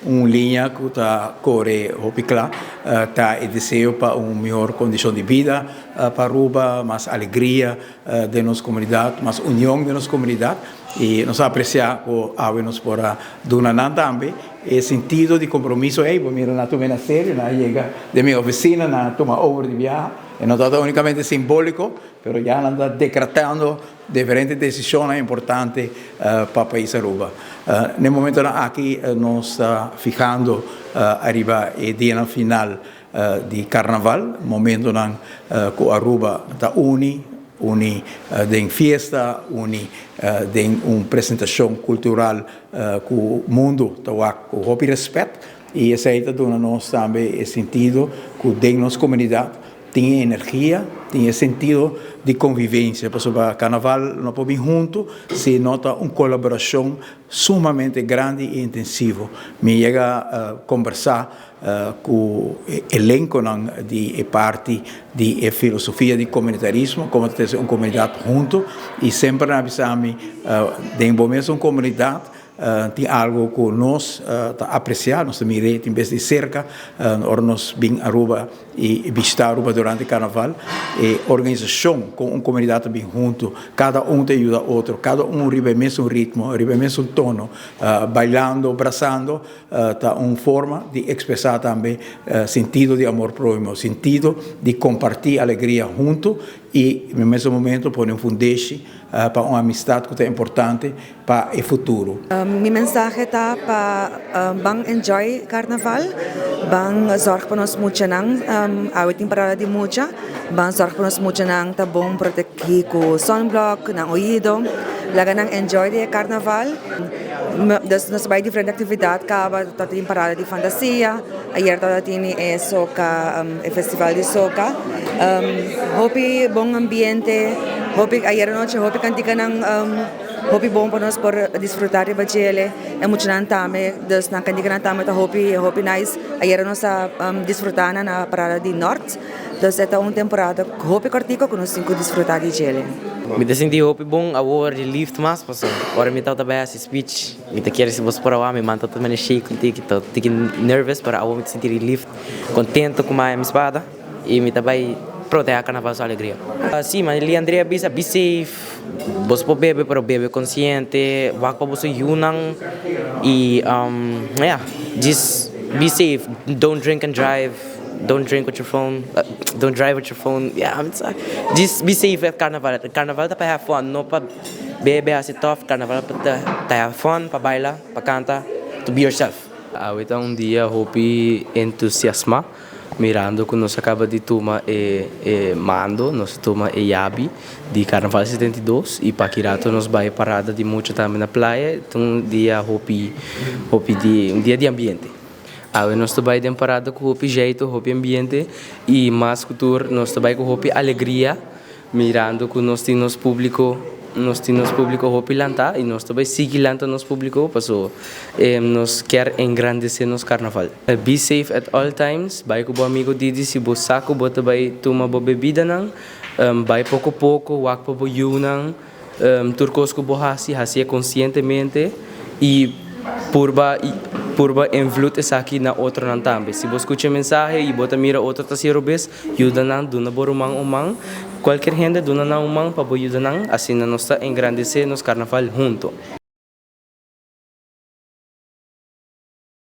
linha que está corre hopicla, tá e desejo para uma melhor condição de vida para Aruba, mais alegria de nossa comunidade, mais união de nossa comunidade e nós apreciamos o nos por donar também e sentido de compromisso aí, porque mira na tua série, na chega de minha oficina, na toma over de viagem, e não está unicamente simbólico, mas já anda decretando diferentes decisões importantes para o país Aruba. No momento aqui nós estamos fijando arriba o dia final de Carnaval, momento que Aruba está de festa, de uma apresentação cultural que o mundo está com respeito e essa aí está nós também o sentido que dentro da nossa comunidade tem energia, tem sentido de convivência. Por exemplo, Carnaval não pode vir junto, se nota uma colaboração sumamente grande e intensiva. Me chega a conversar com o elenco de parte de filosofia de comunitarismo, como ter uma comunidade junto, e sempre avisamos de uma comunidade tem algo que nós apreciamos, nós miramos em vez de cerca, nós vimos Aruba e visitar Aruba durante o Carnaval, e organização com uma comunidade bem junto, cada te ajuda o outro, cada riba mesmo ritmo, riba mesmo tono, bailando, abraçando, tá uma forma de expressar também sentido de amor próximo, sentido de compartilhar alegria junto e no mesmo momento pôr um fundeixe para uma amistade que é importante para o futuro. Minha mensagem está para bang enjoy Carnaval, bang zorg para nós muito nang awiting para de mucha, bang zorg para nós muito nang tabong proteger com sunblock, nang oído, laga nang enjoy de Carnaval. Nós vai diferente atividade, acaba tem parada de fantasia, ayer tava tini soca, festival de soca, hopi bom ambiente, hopi ayer noche hopi cantica nang hopi bom para nós por desfrutar de bachele, é muito nantame, dus nang cantica nantame ta hopi nice, ayer nós desfrutar na parada de norte, dus esta uma temporada hopi cortico que nós cinco desfrutar de gele. Me senti hopi bom a hora de lift mas passou. Ora me tava bem esse speech. Me te quero se você para lá me manda todo mundo shake contigo, tô nervous para eu me sentir lift, contento com a minha espada e me também proteger a carnaval sua alegria. Sim, mas ele Andrea bisa be safe. Você pode beber para beber consciente, vai para você yunang e yeah, just be safe. Don't drink and drive. Don't drink with your phone. Don't drive with your phone. Yeah, just be safe at Carnaval. Carnaval tá para have fun, não para beber assim tough. Carnaval para have fun, para bailar, para cantar, to be yourself. Ahorita dia hopi entusiasma, mirando que nós acaba de tomar mando, nós toma Yabi de Carnaval 72 e para Kirato nós vai parada de muito também na praia, então dia hopi de dia de ambiente. Nós também temos parada com o jeito, o ambiente e mais cultura, nós também com o alegria, mirando que nós temos público, o lantar e nós também seguimos lantando nosso público, porque nós queremos engrandecer nosso carnaval. Be safe at all times, vai com o amigo Didi, se você saco, você vai tomar bebida, vai pouco a pouco, vai para o yunang, turcos com o hasi conscientemente e purba influir essa aqui na outra não também. Se você escuta a mensagem e você mira outra terceira vez, ajuda não, dona borumang qualquer gente dona não umang para ajuda não, assim nós está engrandecer nos carnaval junto.